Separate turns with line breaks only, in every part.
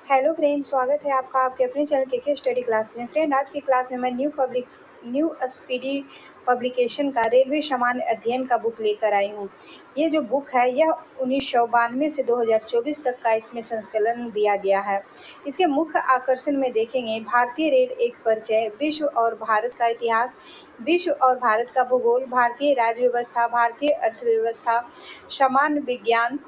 Hello friend, स्वागत है आपका आपके अपने चैनल के स्टडी क्लास में। फ्रेंड, आज की क्लास में मैं न्यू स्पीडी पब्लिकेशन का रेलवे सामान्य अध्ययन का बुक लेकर आई हूँ। ये जो बुक है यह 1992 से 2024 तक का इसमें संकलन दिया गया है। इसके मुख्य आकर्षण में देखेंगे भारतीय रेल एक परिचय, विश्व और भारत का इतिहास, विश्व और भारत का भूगोल, भारतीय राज्य व्यवस्था, भारतीय अर्थव्यवस्था, सामान्य विज्ञान।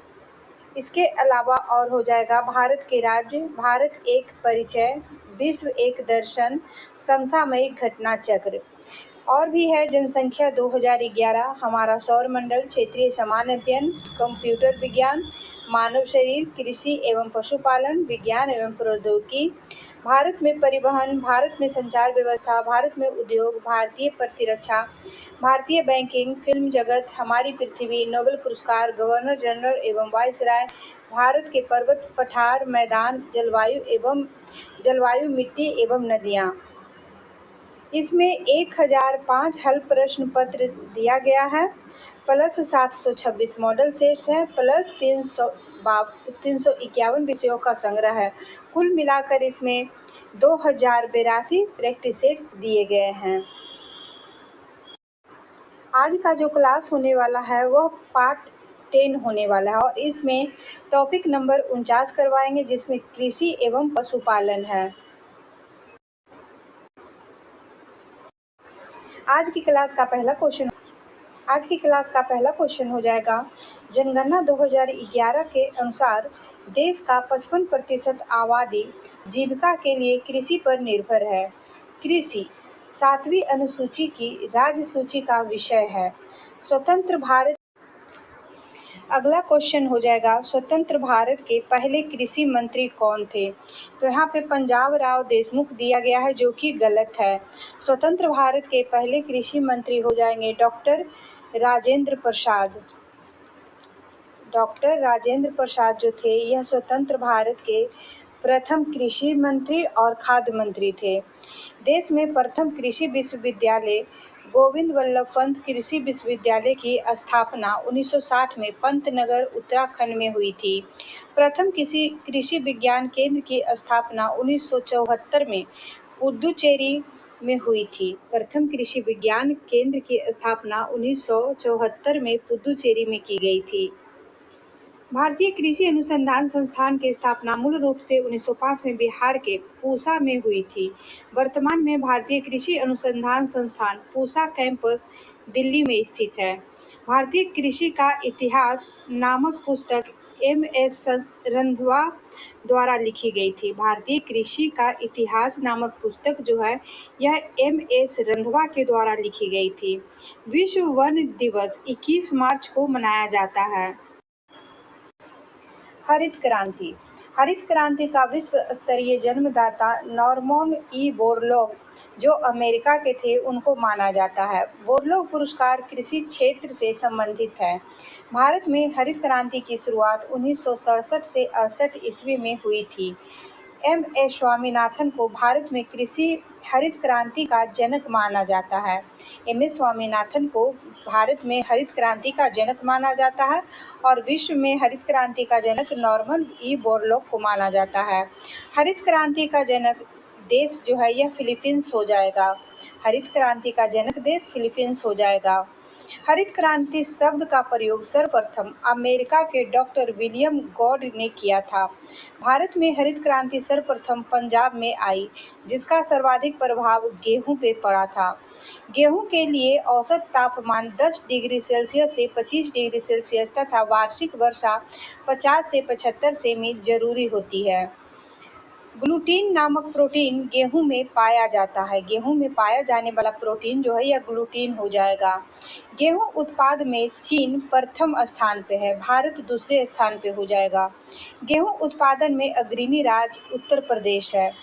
इसके अलावा और हो जाएगा भारत के राज्य, भारत एक परिचय, विश्व एक दर्शन, समसामयिक घटना चक्र। और भी है जनसंख्या 2011, हमारा सौरमंडल, क्षेत्रीय सामान्य अध्ययन, कंप्यूटर विज्ञान, मानव शरीर, कृषि एवं पशुपालन, विज्ञान एवं प्रौद्योगिकी, भारत में परिवहन, भारत में संचार व्यवस्था, भारत में उद्योग, भारतीय प्रतिरक्षा, भारतीय बैंकिंग, फिल्म जगत, हमारी पृथ्वी, नोबेल पुरस्कार, गवर्नर जनरल एवं वायसराय, भारत के पर्वत पठार मैदान, जलवायु मिट्टी एवं नदियाँ। इसमें 1005 हल प्रश्न पत्र दिया गया है, प्लस 726 मॉडल सेट्स है, प्लस 351 विषयों का संग्रह है। कुल मिलाकर इसमें 2082 प्रैक्टिस सेट्स दिए गए हैं। आज का जो क्लास होने वाला है वह पार्ट 10 होने वाला है और इसमें टॉपिक नंबर 49 करवाएंगे, जिसमें कृषि एवं पशुपालन है। आज की क्लास का पहला क्वेश्चन हो जाएगा, जनगणना 2011 के अनुसार देश का 55% आबादी जीविका के लिए कृषि पर निर्भर है। कृषि 7वीं अनुसूची की राज्य सूची का विषय है। स्वतंत्र भारत अगला क्वेश्चन हो जाएगा, स्वतंत्र भारत के पहले कृषि मंत्री कौन थे? तो यहाँ पे पंजाब राव देशमुख दिया गया है, जो कि गलत है। स्वतंत्र भारत के पहले कृषि मंत्री हो जाएंगे डॉक्टर राजेंद्र प्रसाद। डॉक्टर राजेंद्र प्रसाद जो थे यह स्वतंत्र भारत के प्रथम कृषि मंत्री और खाद्य मंत्री थे। देश में प्रथम कृषि विश्वविद्यालय गोविंद वल्लभ पंत कृषि विश्वविद्यालय की स्थापना 1960 में पंतनगर उत्तराखंड में हुई थी। प्रथम कृषि विज्ञान केंद्र की स्थापना 1974 में पुडुचेरी में हुई थी। प्रथम कृषि विज्ञान केंद्र की स्थापना 1974 में पुडुचेरी में की गई थी। भारतीय कृषि अनुसंधान संस्थान की स्थापना मूल रूप से 1905 में बिहार के पूसा में हुई थी। वर्तमान में भारतीय कृषि अनुसंधान संस्थान पूसा कैंपस दिल्ली में स्थित है। भारतीय कृषि का इतिहास नामक पुस्तक एम.एस. रंधावा द्वारा लिखी गई थी। भारतीय कृषि का इतिहास नामक पुस्तक जो है यह एम.एस. रंधावा के द्वारा लिखी गई थी। विश्व वन दिवस 21 मार्च को मनाया जाता है। हरित क्रांति का विश्व स्तरीय जन्मदाता नॉर्मन ई बोरलॉग जो अमेरिका के थे उनको माना जाता है। बोरलॉग पुरस्कार कृषि क्षेत्र से संबंधित है। भारत में हरित क्रांति की शुरुआत 1967 से 68 ईस्वी में हुई थी। एम.एस. स्वामीनाथन को भारत में कृषि हरित क्रांति का जनक माना जाता है। एम.एस. स्वामीनाथन को भारत में हरित क्रांति का जनक माना जाता है और विश्व में हरित क्रांति का जनक नॉर्मन ई बोरलॉग को माना जाता है। हरित क्रांति का जनक देश जो है यह फिलीपींस हो जाएगा। हरित क्रांति का जनक देश फिलीपींस हो जाएगा। हरित क्रांति शब्द का प्रयोग सर्वप्रथम अमेरिका के डॉक्टर विलियम गॉड ने किया था। भारत में हरित क्रांति सर्वप्रथम पंजाब में आई, जिसका सर्वाधिक प्रभाव गेहूं पे पड़ा था। गेहूं के लिए औसत तापमान 10 डिग्री सेल्सियस से 25 डिग्री सेल्सियस तथा वार्षिक वर्षा 50 से 75 सेमी जरूरी होती है। ग्लूटीन नामक प्रोटीन गेहूं में पाया जाता है। गेहूं में पाया जाने वाला प्रोटीन जो है यह ग्लूटीन हो जाएगा। गेहूं उत्पाद में चीन प्रथम स्थान पे है, भारत दूसरे स्थान पे हो जाएगा। गेहूं उत्पादन में अग्रणी राज्य उत्तर प्रदेश है।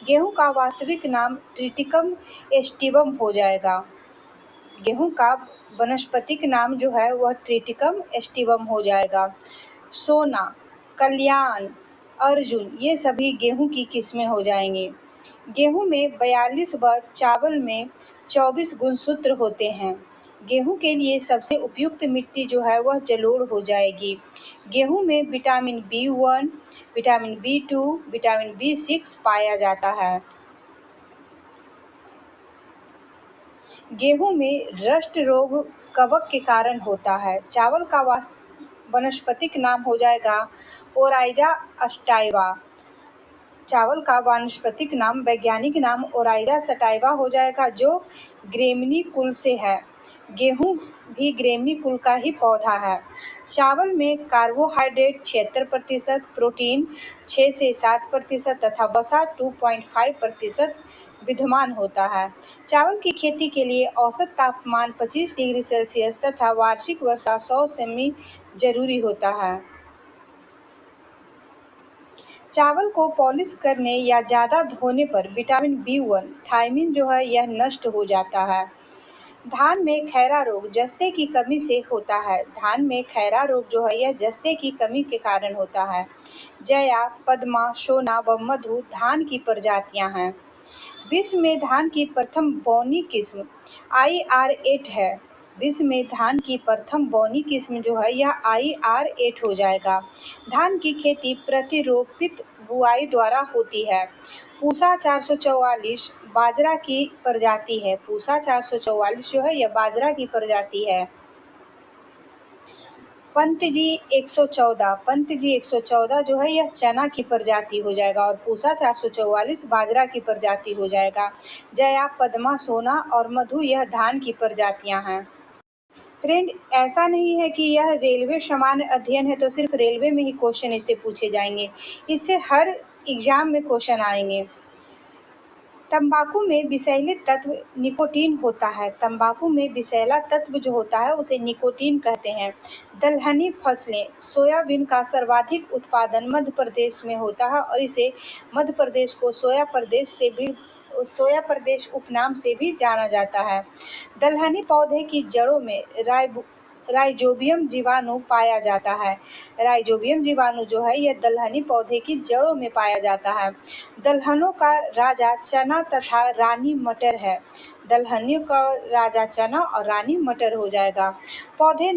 गेहूं का वास्तविक नाम ट्रिटिकम एस्टिवम हो जाएगा। गेहूं का वनस्पतिक नाम जो है वह ट्रिटिकम एस्टिवम हो जाएगा। सोना, कल्याण, अर्जुन ये सभी गेहूं की किस्में हो जाएंगी। गेहूं में 42 व चावल में 24 गुणसूत्र होते हैं। गेहूं के लिए सबसे उपयुक्त मिट्टी जो है वह जलोढ़ हो जाएगी। गेहूं में vitamin B1, vitamin B2, vitamin B6 पाया जाता है। गेहूं में रस्ट रोग कवक के कारण होता है। चावल का वानस्पतिक नाम हो जाएगा ओराइजा अस्टाइवा। चावल का वानस्पतिक नाम, वैज्ञानिक नाम ओराइजा सटाइवा हो जाएगा, जो ग्रेमिनी कुल से है। गेहूं भी ग्रेमिनी कुल का ही पौधा है। चावल में कार्बोहाइड्रेट 76%, प्रोटीन 6 से 7% तथा वसा 2.5% विद्यमान होता है। चावल की खेती के लिए औसत तापमान 25 डिग्री सेल्सियस तथा वार्षिक वर्षा 100 सेमी जरूरी होता है। चावल को पॉलिश करने या ज़्यादा धोने पर विटामिन B1 थायमिन जो है यह नष्ट हो जाता है। धान में खैरा रोग जस्ते की कमी से होता है। धान में खैरा रोग जो है यह जस्ते की कमी के कारण होता है। जया, पद्मा, सोना व मधु धान की प्रजातियां हैं। विश्व में धान की प्रथम बौनी किस्म IR8 है। विश्व में धान की प्रथम बौनी किस्म जो है यह IR8 हो जाएगा। धान की खेती प्रतिरोपित बुआई द्वारा होती है। पूसा 444 बाजरा की प्रजाति है। पूसा 444 जो है यह बाजरा की प्रजाति है। पंतजी 114 जो है यह चना की प्रजाति हो जाएगा और पूसा 444 बाजरा की प्रजाति हो जाएगा। जया, पद्मा, सोना और मधु यह धान की प्रजातियां हैं। फ्रेंड, ऐसा नहीं है कि यह रेलवे सामान्य अध्ययन है तो सिर्फ रेलवे में ही क्वेश्चन इससे पूछे जाएंगे। इससे हर एग्जाम में क्वेश्चन आएंगे। तंबाकू में विषैले तत्व निकोटीन होता है। तंबाकू में विषैला तत्व जो होता है उसे निकोटीन कहते हैं। दलहनी फसलें सोयाबीन का सर्वाधिक उत्पादन मध्य प्रदेश में होता है और इसे मध्य प्रदेश को सोया प्रदेश उपनाम से भी जाना जाता है। दलहनी पौधे की जड़ों में राइजोबियम जीवाणु पाया जाता है। राइजोबियम जीवाणु जो है यह दलहनी पौधे की जड़ों में पाया जाता है। दलहनों का राजा चना तथा रानी मटर है। दलहनियों का राजा चना और रानी मटर हो जाएगा। पौधे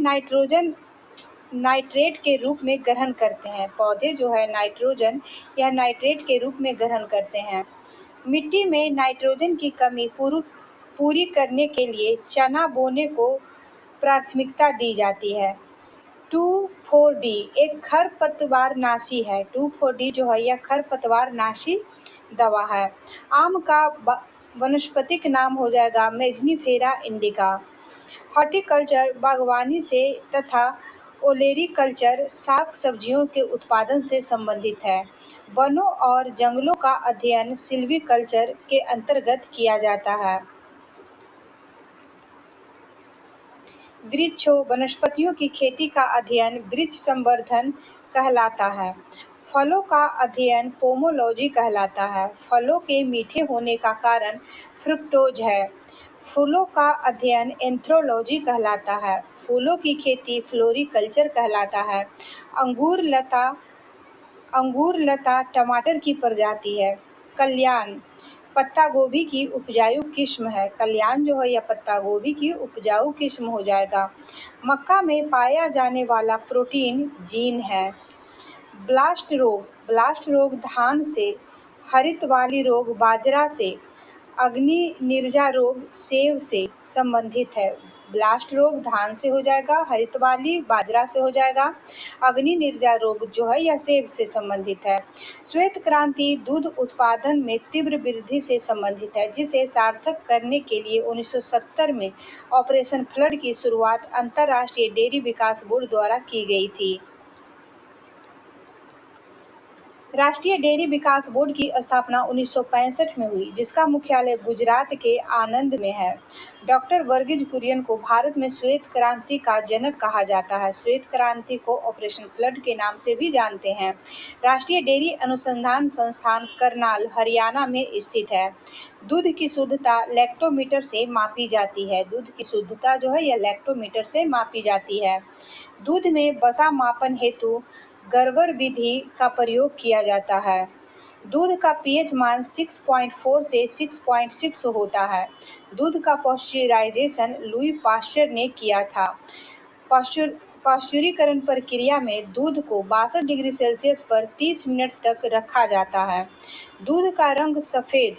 नाइट्रेट के रूप में ग्रहण करते हैं। पौधे जो है नाइट्रोजन या नाइट्रेट के रूप में ग्रहण करते हैं। मिट्टी में नाइट्रोजन की कमी पूरी करने के लिए चना बोने को प्राथमिकता दी जाती है। 2,4-D एक खरपतवारनाशी है। 2,4-D जो है यह खरपतवारनाशी दवा है। आम का वनस्पतिक नाम हो जाएगा मेजनीफेरा इंडिका। हॉर्टिकल्चर बागवानी से तथा ओलेरीकल्चर साग सब्जियों के उत्पादन से संबंधित है। वनों और जंगलों का अध्ययन सिल्वीकल्चर के अंतर्गत किया जाता है। वृक्षों वनस्पतियों की खेती का अध्ययन वृक्ष संवर्धन कहलाता है। फलों का अध्ययन पोमोलॉजी कहलाता है। फलों के मीठे होने का कारण फ्रुक्टोज है। फूलों का अध्ययन एंथ्रोलॉजी कहलाता है। फूलों की खेती फ्लोरीकल्चर कहलाता है। अंगूर लता टमाटर की प्रजाति है। कल्याण पत्ता गोभी की उपजाऊ किस्म है। कल्याण जो है यह पत्ता गोभी की उपजाऊ किस्म हो जाएगा। मक्का में पाया जाने वाला प्रोटीन जीन है। ब्लास्ट रोग धान से, हरित वाली रोग बाजरा से, अग्नि निर्जा रोग सेब से संबंधित है। ब्लास्ट रोग धान से हो जाएगा, हरित वाली बाजरा से हो जाएगा, अग्नि निर्जा रोग जो है यह सेब से संबंधित है। श्वेत क्रांति दूध उत्पादन में तीव्र वृद्धि से संबंधित है, जिसे सार्थक करने के लिए 1970 में ऑपरेशन फ्लड की शुरुआत अंतर्राष्ट्रीय डेयरी विकास बोर्ड द्वारा की गई थी। राष्ट्रीय डेयरी विकास बोर्ड की स्थापना 1965 में हुई, जिसका मुख्यालय गुजरात के आनंद में है। डॉक्टर वर्गीज कुरियन को भारत में श्वेत क्रांति का जनक कहा जाता है। श्वेत क्रांति को ऑपरेशन फ्लड के नाम से भी जानते हैं। राष्ट्रीय डेयरी अनुसंधान संस्थान करनाल, हरियाणा में स्थित है। दूध की शुद्धता लैक्टोमीटर से मापी जाती है। दूध की शुद्धता जो है यह लैक्टोमीटर से मापी जाती है। दूध में वसा मापन हेतु गर्वर विधि का प्रयोग किया जाता है। दूध का पीएच मान 6.4 से 6.6 होता है। दूध का पाश्चराइजेशन लुई पाश्चर ने किया था। पाश्चुरीकरण प्रक्रिया में दूध को 62 डिग्री सेल्सियस पर 30 मिनट तक रखा जाता है। दूध का रंग सफ़ेद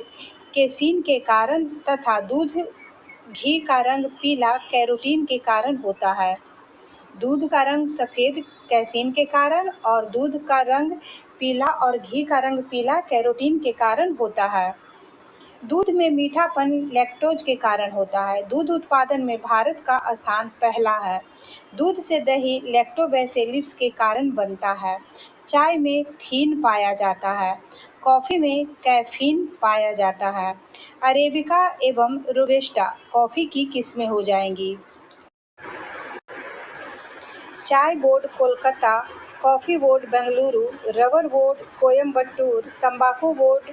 केसीन के कारण तथा दूध घी का रंग पीला कैरोटीन के कारण होता है। दूध का रंग सफ़ेद कैसीन के कारण और दूध का रंग पीला और घी का रंग पीला कैरोटीन के कारण होता है। दूध में मीठापन लैक्टोज के कारण होता है। दूध उत्पादन में भारत का स्थान पहला है। दूध से दही लैक्टोबैसिलस के कारण बनता है। चाय में थीन पाया जाता है। कॉफ़ी में कैफीन पाया जाता है। अरेबिका एवं रोबस्टा कॉफ़ी की किस्में हो जाएंगी। चाय board Kolkata, coffee board Bengaluru, rubber board Coimbatore, तंबाकू बोर्ड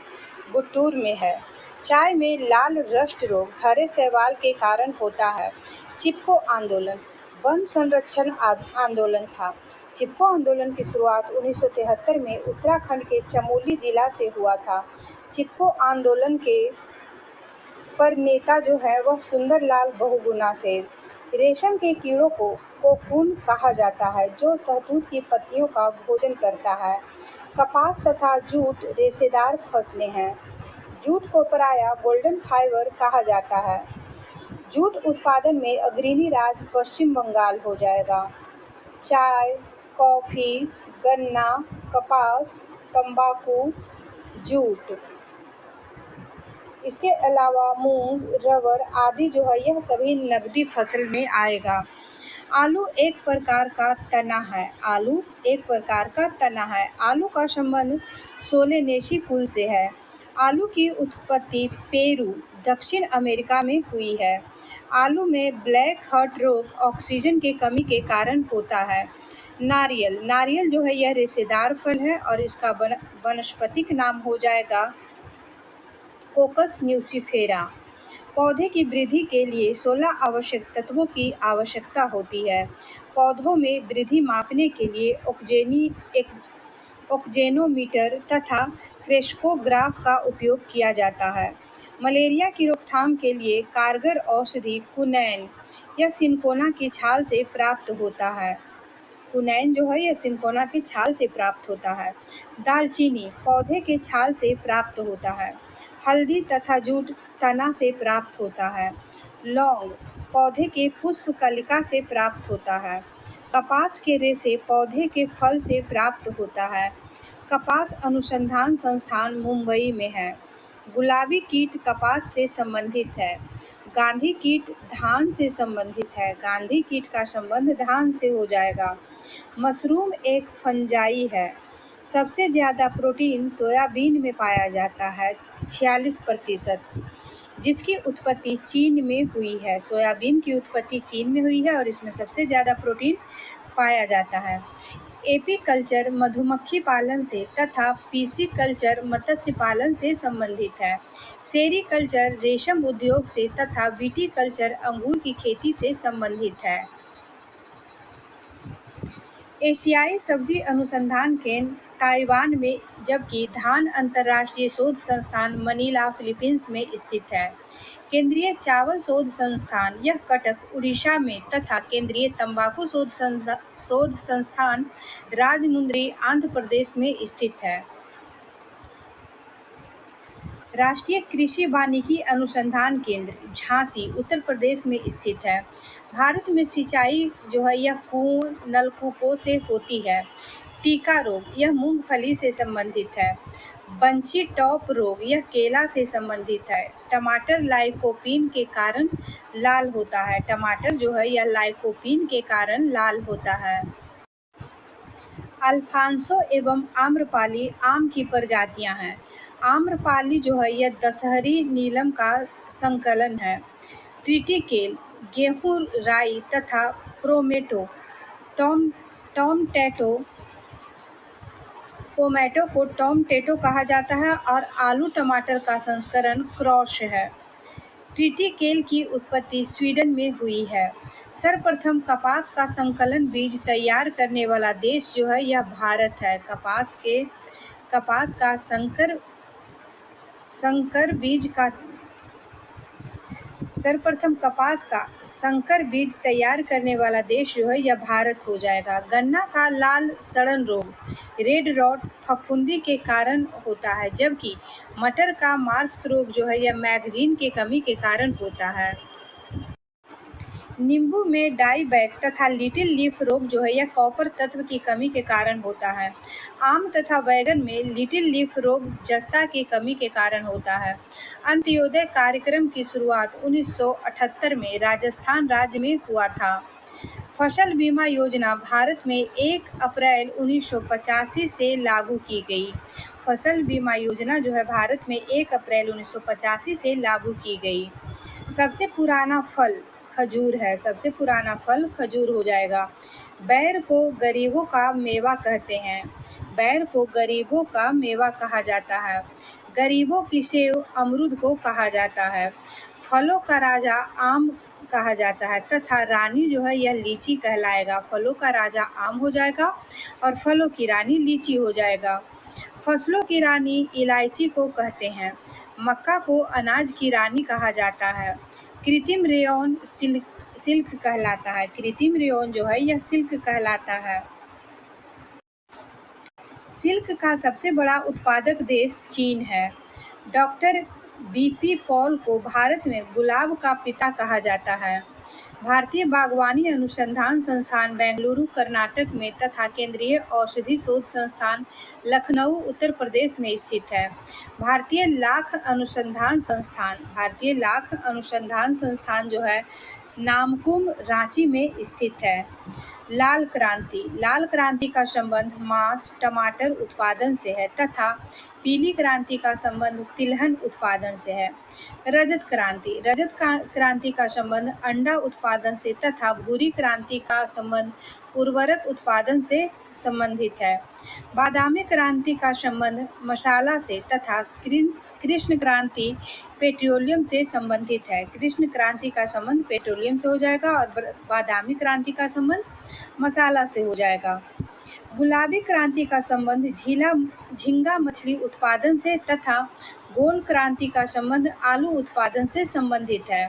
गुंटूर में है। चाय में लाल रस्ट रोग हरे शैवाल के कारण होता है। चिपको आंदोलन वन संरक्षण आंदोलन था। चिपको आंदोलन की शुरुआत 1973 में उत्तराखंड के चमोली जिला से हुआ था। चिपको आंदोलन के पर नेता जो है वह सुंदरलाल बहुगुणा थे। रेशम के कीड़ों को कोकून कहा जाता है जो शहतूत की पत्तियों का भोजन करता है। कपास तथा जूट रेशेदार फसलें हैं। जूट को प्रायः गोल्डन फाइबर कहा जाता है। जूट उत्पादन में अग्रणी राज्य पश्चिम बंगाल हो जाएगा। चाय, कॉफ़ी, गन्ना, कपास, तंबाकू, जूट, इसके अलावा मूंग, रबर आदि जो है यह सभी नकदी फसल में आएगा। आलू एक प्रकार का तना है। आलू एक प्रकार का तना है। आलू का संबंध सोलेनेसी कुल से है। आलू की उत्पत्ति पेरू, दक्षिण अमेरिका में हुई है। आलू में ब्लैक हार्ट रोग ऑक्सीजन की कमी के कारण होता है। नारियल, नारियल जो है यह रेशेदार फल है और इसका वानस्पतिक नाम हो जाएगा कोकस न्यूसीफेरा। पौधे की वृद्धि के लिए 16 आवश्यक तत्वों की आवश्यकता होती है। पौधों में वृद्धि मापने के लिए ऑक्जेनोमीटर तथा क्रेस्कोग्राफ का उपयोग किया जाता है। मलेरिया की रोकथाम के लिए कारगर औषधि कुनैन या सिनकोना की छाल से प्राप्त होता है। कुनैन जो है यह सिनकोना की छाल से प्राप्त होता है। दालचीनी पौधे के छाल से प्राप्त होता है। हल्दी तथा जूट तना से प्राप्त होता है। लौंग पौधे के पुष्प कलिका से प्राप्त होता है। कपास के रेशे पौधे के फल से प्राप्त होता है। कपास अनुसंधान संस्थान मुंबई में है। गुलाबी कीट कपास से संबंधित है। गांधी कीट धान से संबंधित है। गांधी कीट का संबंध धान से हो जाएगा। मशरूम एक फंजाई है। सबसे ज़्यादा प्रोटीन सोयाबीन में पाया जाता है 46%, जिसकी उत्पत्ति चीन में हुई है। सोयाबीन की उत्पत्ति चीन में हुई है और इसमें सबसे ज़्यादा प्रोटीन पाया जाता है। एपीकल्चर मधुमक्खी पालन से तथा पीसीकल्चर मत्स्य पालन से संबंधित है। सेरीकल्चर रेशम उद्योग से तथा विटीकल्चर अंगूर की खेती से संबंधित है। एशियाई सब्जी अनुसंधान केंद्र ताइवान में, जबकि धान अंतर्राष्ट्रीय शोध संस्थान मनीला फिलीपींस में स्थित है। केंद्रीय चावल शोध संस्थान यह कटक उड़ीसा में तथा केंद्रीय तंबाकू शोध संस्थान राजमुंद्री आंध्र प्रदेश में स्थित है। राष्ट्रीय कृषि वानिकी अनुसंधान केंद्र झांसी उत्तर प्रदेश में स्थित है। भारत में सिंचाई जो है यह कुओं नलकूपों से होती है। टीका रोग यह मूंगफली से संबंधित है। बंची टॉप रोग यह केला से संबंधित है। टमाटर लाइकोपीन के कारण लाल होता है। टमाटर जो है यह लाइकोपीन के कारण लाल होता है। अल्फांसो एवं आम्रपाली आम की प्रजातियां हैं। आम्रपाली जो है यह दशहरी नीलम का संकलन है। ट्रिटिकेल गेहूं, राई तथा पोमेटो को टोमटेटो कहा जाता है और आलू टमाटर का संस्करण क्रॉस है। ट्रिटिकेल की उत्पत्ति स्वीडन में हुई है। सर्वप्रथम कपास का संकलन बीज तैयार करने वाला देश जो है यह भारत है। कपास के कपास का संकर बीज का सर्वप्रथम कपास का संकर बीज तैयार करने वाला देश जो है यह भारत हो जाएगा। गन्ना का लाल सड़न रोग रेड रॉट फफूंदी के कारण होता है, जबकि मटर का मार्स्क रोग जो है यह मैगजीन के कमी के कारण होता है। नींबू में डाईबैक तथा लिटिल लीफ रोग जो है यह कॉपर तत्व की कमी के कारण होता है। आम तथा बैगन में लिटिल लीफ रोग जस्ता की कमी के कारण होता है। अंत्योदय कार्यक्रम की शुरुआत 1978 में राजस्थान राज्य में हुआ था। फसल बीमा योजना भारत में 1 अप्रैल 1985 से लागू की गई। फसल बीमा योजना जो है भारत में 1 अप्रैल 1985 से लागू की गई। सबसे पुराना फल खजूर है। सबसे पुराना फल खजूर हो जाएगा। बैर को गरीबों का मेवा कहते हैं। बैर को गरीबों का मेवा कहा जाता है। गरीबों की सेव अमरूद को कहा जाता है। फलों का राजा आम कहा जाता है तथा रानी जो है यह लीची कहलाएगा। फलों का राजा आम हो जाएगा और फलों की रानी लीची हो जाएगा। फसलों की रानी इलायची को कहते हैं। मक्का को अनाज की रानी कहा जाता है। कृत्रिम रेयॉन सिल्क कहलाता है। कृत्रिम रेयॉन जो है यह सिल्क कहलाता है। सिल्क का सबसे बड़ा उत्पादक देश चीन है। डॉक्टर बीपी पॉल को भारत में गुलाब का पिता कहा जाता है। भारतीय बागवानी अनुसंधान संस्थान बेंगलुरु कर्नाटक में तथा केंद्रीय औषधि शोध संस्थान लखनऊ उत्तर प्रदेश में स्थित है। भारतीय लाख अनुसंधान संस्थान जो है नामकुम रांची में स्थित है। लाल क्रांति का संबंध मांस टमाटर उत्पादन से है तथा पीली क्रांति का संबंध तिलहन उत्पादन से है। रजत क्रांति का संबंध अंडा उत्पादन से तथा भूरी क्रांति का संबंध उर्वरक उत्पादन से संबंधित है। बादामी क्रांति का संबंध मसाला से तथा कृष्ण क्रांति पेट्रोलियम से संबंधित है। कृष्ण क्रांति का संबंध पेट्रोलियम से हो जाएगा और बादामी क्रांति का संबंध मसाला से हो जाएगा। गुलाबी क्रांति का संबंध झींगा मछली उत्पादन से तथा गोल क्रांति का संबंध आलू उत्पादन से संबंधित है।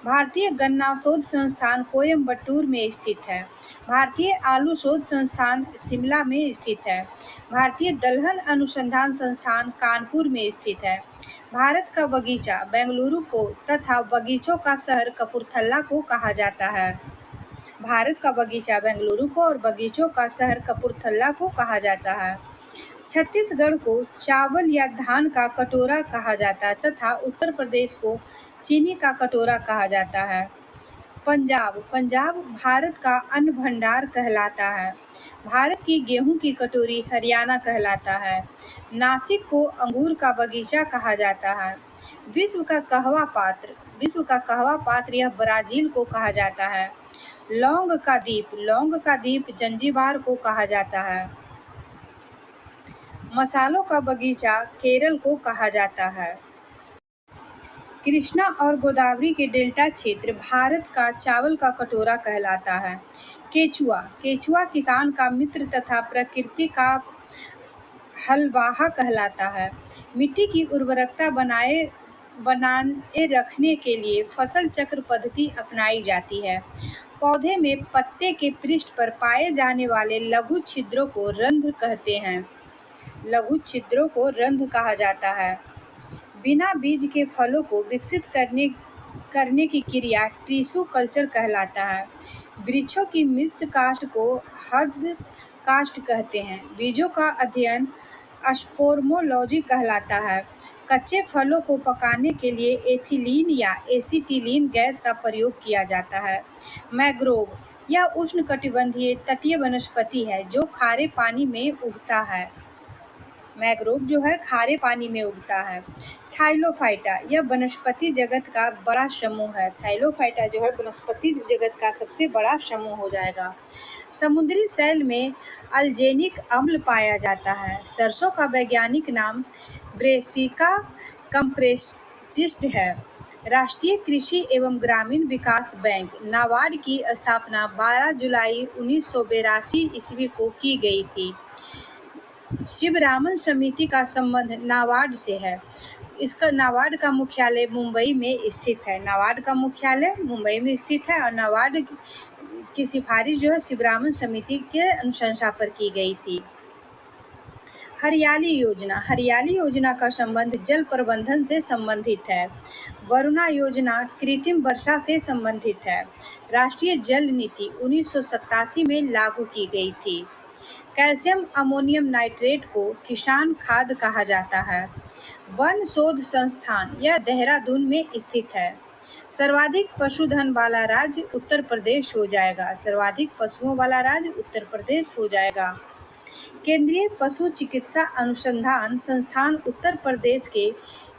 भारतीय गन्ना शोध संस्थान कोयम्बटूर में स्थित है। भारतीय आलू शोध संस्थान शिमला में स्थित है। भारतीय दलहन अनुसंधान संस्थान कानपुर में स्थित है। भारत का बगीचा बेंगलुरु को तथा बगीचों का शहर कपूरथला को कहा जाता है। भारत का बगीचा बेंगलुरु को और बगीचों का शहर कपूरथला को कहा जाता है। छत्तीसगढ़ को चावल या धान का कटोरा कहा जाता है तथा उत्तर प्रदेश को चीनी का कटोरा कहा जाता है। पंजाब भारत का अन्न भंडार कहलाता है। भारत की गेहूं की कटोरी हरियाणा कहलाता है। नासिक को अंगूर का बगीचा कहा जाता है। विश्व का कहवा पात्र यह ब्राजील को कहा जाता है। लौंग का द्वीप जंजीबार को कहा जाता है। मसालों का बगीचा केरल को कहा जाता है। कृष्णा और गोदावरी के डेल्टा क्षेत्र भारत का चावल का कटोरा कहलाता है। केचुआ किसान का मित्र तथा प्रकृति का हलवाहा कहलाता है। मिट्टी की उर्वरकता बनाए रखने के लिए फसल चक्र पद्धति अपनाई जाती है। पौधे में पत्ते के पृष्ठ पर पाए जाने वाले लघु छिद्रों को रंध्र कहते हैं। लघु छिद्रों को रंध्र कहा जाता है। बिना बीज के फलों को विकसित करने की क्रिया टिश्यू कल्चर कहलाता है। वृक्षों की मृत काष्ठ को हद काष्ठ कहते हैं। बीजों का अध्ययन स्पोर्मोलॉजी कहलाता है। कच्चे फलों को पकाने के लिए एथिलीन या एसिटिलीन गैस का प्रयोग किया जाता है। मैंग्रोव यह उष्णकटिबंधीय तटीय वनस्पति है जो खारे पानी में उगता है। मैंग्रोव जो है खारे पानी में उगता है। थाइलोफाइटा यह वनस्पति जगत का बड़ा समूह है। थाइलोफाइटा जो है वनस्पति जगत का सबसे बड़ा समूह हो जाएगा। समुद्री शैल में अल्जेनिक अम्ल पाया जाता है। सरसों का वैज्ञानिक नाम ब्रेसिका कंप्रेस्टिस है। राष्ट्रीय कृषि एवं ग्रामीण विकास बैंक नाबार्ड की स्थापना 12 जुलाई 1982 ईस्वी को की गई थी। शिवरामन समिति का संबंध नाबार्ड से है। इसका नाबार्ड का मुख्यालय मुंबई में स्थित है। नाबार्ड का मुख्यालय मुंबई में स्थित है और नाबार्ड की सिफारिश जो है शिवरामन समिति के अनुशंसा पर की गई थी। हरियाली योजना का संबंध जल प्रबंधन से संबंधित है। वरुणा योजना कृत्रिम वर्षा से संबंधित है। राष्ट्रीय जल नीति 1987 में लागू की गई थी। कैल्शियम अमोनियम नाइट्रेट को किसान खाद कहा जाता है। वन शोध संस्थान यह देहरादून में स्थित है। सर्वाधिक पशुधन वाला राज्य उत्तर प्रदेश हो जाएगा। सर्वाधिक पशुओं वाला राज्य उत्तर प्रदेश हो जाएगा। केंद्रीय पशु चिकित्सा अनुसंधान संस्थान उत्तर प्रदेश के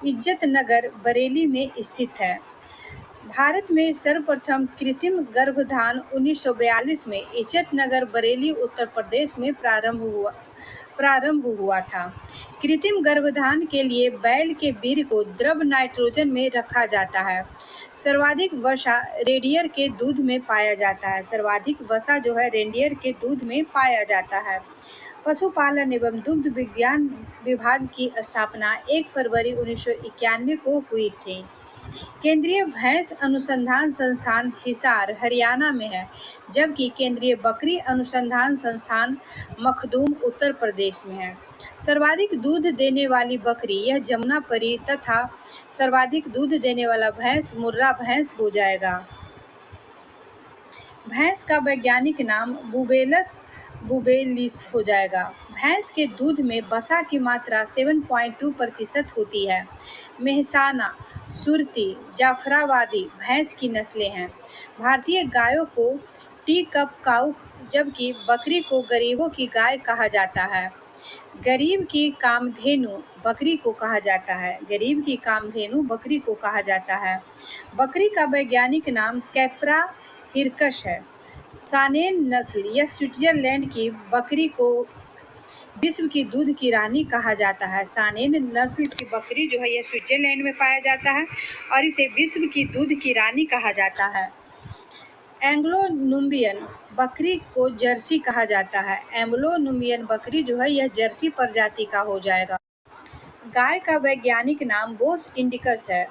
इज्जतनगर बरेली में स्थित है। भारत में सर्वप्रथम कृत्रिम गर्भधान 1942 में इज्जतनगर बरेली उत्तर प्रदेश में प्रारंभ हुआ था। कृत्रिम गर्भधान के लिए बैल के वीर्य को द्रव नाइट्रोजन में रखा जाता है। सर्वाधिक वसा रेंडियर के दूध में पाया जाता है। सर्वाधिक वसा जो है रेंडियर के दूध में पाया जाता है। पशुपालन एवं दुग्ध विज्ञान विभाग की स्थापना 1 फरवरी 1991 को हुई थी। केंद्रीय भैंस अनुसंधान संस्थान हिसार हरियाणा में है, जबकि केंद्रीय बकरी अनुसंधान संस्थान मखदूम उत्तर प्रदेश में है। सर्वाधिक दूध देने वाली बकरी यह जमुनापरी तथा सर्वाधिक दूध देने वाला भैंस मुर्रा भैंस हो जाएगा। भैंस का वैज्ञानिक नाम बुबेलस बुबेलिस हो जाएगा। भैंस के दूध में वसा की मात्रा 7.2% होती है। मेहसाना, सुरती, जाफराबादी भैंस की नस्लें हैं। भारतीय गायों को टी कप काऊ जबकि बकरी को गरीबों की गाय कहा जाता है। गरीब की कामधेनु बकरी को कहा जाता है। गरीब की कामधेनु बकरी को कहा जाता है। बकरी का वैज्ञानिक नाम कैप्रा हिरकस है। सानेन नस्ल यह स्विट्जरलैंड की बकरी को विश्व की दूध की रानी कहा जाता है। सानेन नस्ल की बकरी जो है यह स्विट्जरलैंड में पाया जाता है और इसे विश्व की दूध की रानी कहा जाता है। एंग्लो नुबियन बकरी को जर्सी कहा जाता है। एंग्लो नुबियन बकरी जो है यह जर्सी प्रजाति का हो जाएगा। गाय का वैज्ञानिक नाम बोस इंडिकस है।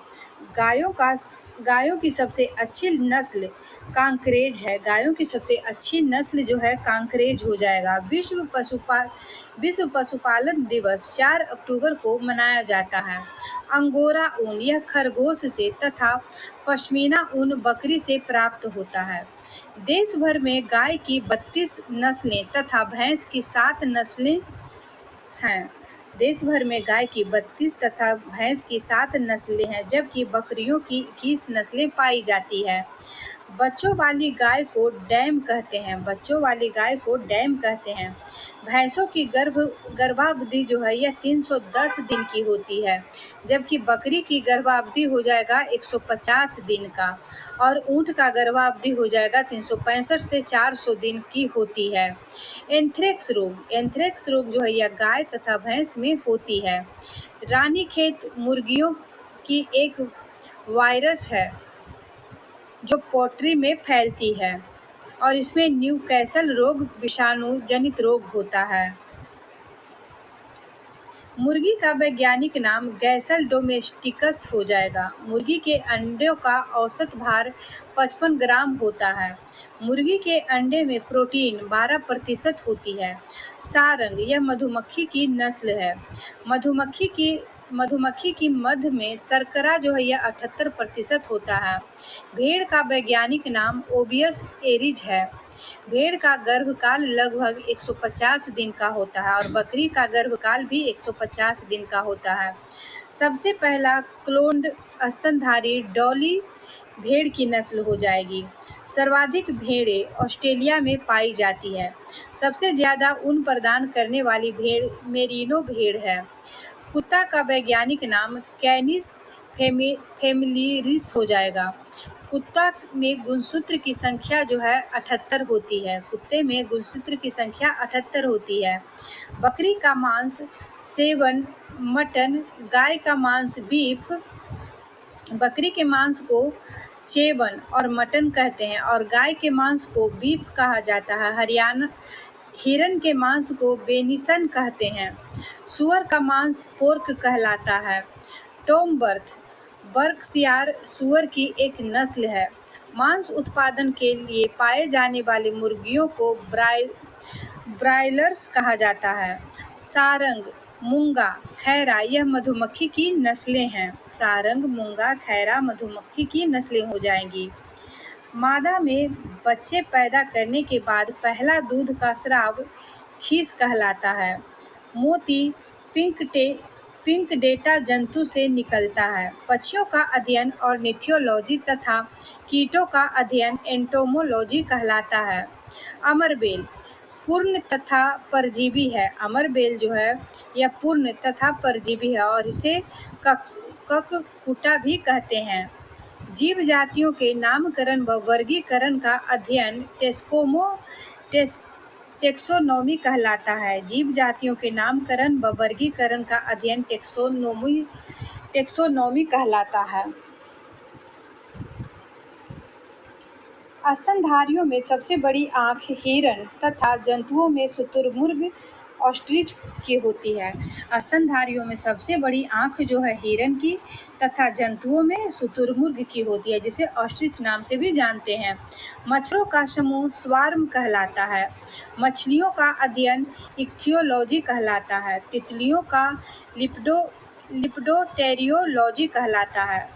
गायों की सबसे अच्छी नस्ल कांकरेज है। गायों की सबसे अच्छी नस्ल जो है कांकरेज हो जाएगा। विश्व पशुपालन दिवस 4 अक्टूबर को मनाया जाता है। अंगोरा ऊन यह खरगोश से तथा पश्मीना ऊन बकरी से प्राप्त होता है। देश भर में गाय की 32 नस्लें तथा भैंस की 7 नस्लें हैं। देश भर में गाय की 32 तथा भैंस की 7 नस्लें हैं, जबकि बकरियों की 21 नस्लें पाई जाती है। बच्चों वाली गाय को डैम कहते हैं। बच्चों वाली गाय को डैम कहते हैं। भैंसों की गर्भावधि जो है यह 310 दिन की होती है, जबकि बकरी की गर्भावधि हो जाएगा 150 दिन का और ऊंट का गर्भावधि हो जाएगा 365 से 400 दिन की होती है। एंथ्रेक्स रोग जो है यह गाय तथा भैंस में होती है। रानीखेत मुर्गियों की एक वायरस है जो पोल्ट्री में फैलती है और इसमें न्यूकैसल रोग विषाणु जनित रोग होता है। मुर्गी का वैज्ञानिक नाम गैसल डोमेस्टिकस हो जाएगा। मुर्गी के अंडों का औसत भार 55 ग्राम होता है। मुर्गी के अंडे में प्रोटीन 12% होती है। सारंग यह मधुमक्खी की नस्ल है। मधुमक्खी की मध में शर्करा जो है यह 78% होता है। भेड़ का वैज्ञानिक नाम ओबियस एरिज है। भेड़ का गर्भकाल लगभग 150 दिन का होता है और बकरी का गर्भकाल भी 150 दिन का होता है। सबसे पहला क्लोन्ड स्तनधारी डॉली भेड़ की नस्ल हो जाएगी। सर्वाधिक भेड़ें ऑस्ट्रेलिया में पाई जाती है। सबसे ज़्यादा ऊन प्रदान करने वाली भेड़ मेरिनो भेड़ है। कुत्ता का वैज्ञानिक नाम कैनिस फेमिलिरिस हो जाएगा। कुत्ता में गुणसूत्र की संख्या जो है 78 होती है। कुत्ते में गुणसूत्र की संख्या 78 होती है। बकरी का मांस सेवन, मटन, गाय का मांस बीफ, बकरी के मांस को चेवन और मटन कहते हैं और गाय के मांस को बीफ कहा जाता है। हिरन के मांस को वेनिसन कहते हैं। सुअर का मांस पोर्क कहलाता है। टॉम बर्कशायर सूअर की एक नस्ल है। मांस उत्पादन के लिए पाए जाने वाले मुर्गियों को ब्रायलर्स कहा जाता है। सारंग, मूंगा, खैरा यह मधुमक्खी की नस्लें हैं। सारंग, मूंगा, खैरा मधुमक्खी की नस्लें हो जाएंगी। मादा में बच्चे पैदा करने के बाद पहला दूध का स्राव खीस कहलाता है। मोती पिंक डेटा जंतु से निकलता है। पक्षियों का अध्ययन ऑर्निथोलॉजी तथा कीटों का अध्ययन एंटोमोलॉजी कहलाता है। अमरबेल पूर्ण तथा परजीवी है। अमरबेल जो है यह पूर्ण तथा परजीवी है और इसे कककुटा भी कहते हैं। जीव जातियों के नामकरण व वर्गीकरण का अध्ययन टेक्सोनोमी कहलाता है। जीव जातियों के नामकरण व वर्गीकरण का अध्ययन टेक्सोनोमी कहलाता है। स्तनधारियों में सबसे बड़ी आँख हिरन तथा जंतुओं में शुतुरमुर्ग ऑस्ट्रिच की होती है। स्तनधारियों में सबसे बड़ी आँख जो है हिरन की तथा जंतुओं में शुतुरमुर्ग की होती है, जिसे ऑस्ट्रिच नाम से भी जानते हैं। मच्छरों का समूह स्वार्म कहलाता है। मछलियों का अध्ययन इक्थियोलॉजी कहलाता है। तितलियों का लिप्डोटेरियोलॉजी कहलाता है।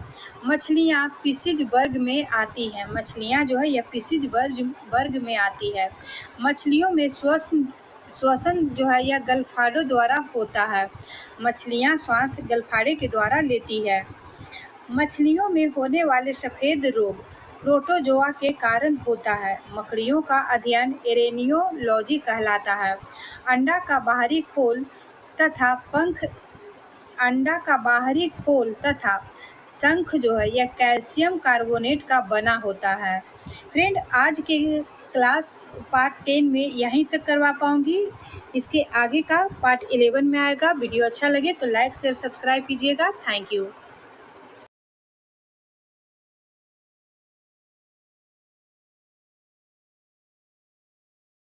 मछलियाँ पिसीज वर्ग में आती हैं। मछलियाँ जो है यह पिसीज वर्ग में आती है। मछलियों में श्वसन जो है यह गलफाड़ों द्वारा होता है। मछलियाँ श्वास गलफाड़े के द्वारा लेती है। मछलियों में होने वाले सफ़ेद रोग प्रोटोजोआ के कारण होता है। मकड़ियों का अध्ययन एरेनियोलॉजी कहलाता है। अंडा का बाहरी खोल तथा शंख जो है यह कैल्शियम कार्बोनेट का बना होता है। फ्रेंड, आज के क्लास पार्ट 10 में यहीं तक करवा पाऊंगी। इसके आगे का पार्ट 11 में आएगा। वीडियो अच्छा लगे तो लाइक शेयर सब्सक्राइब कीजिएगा। Thank you.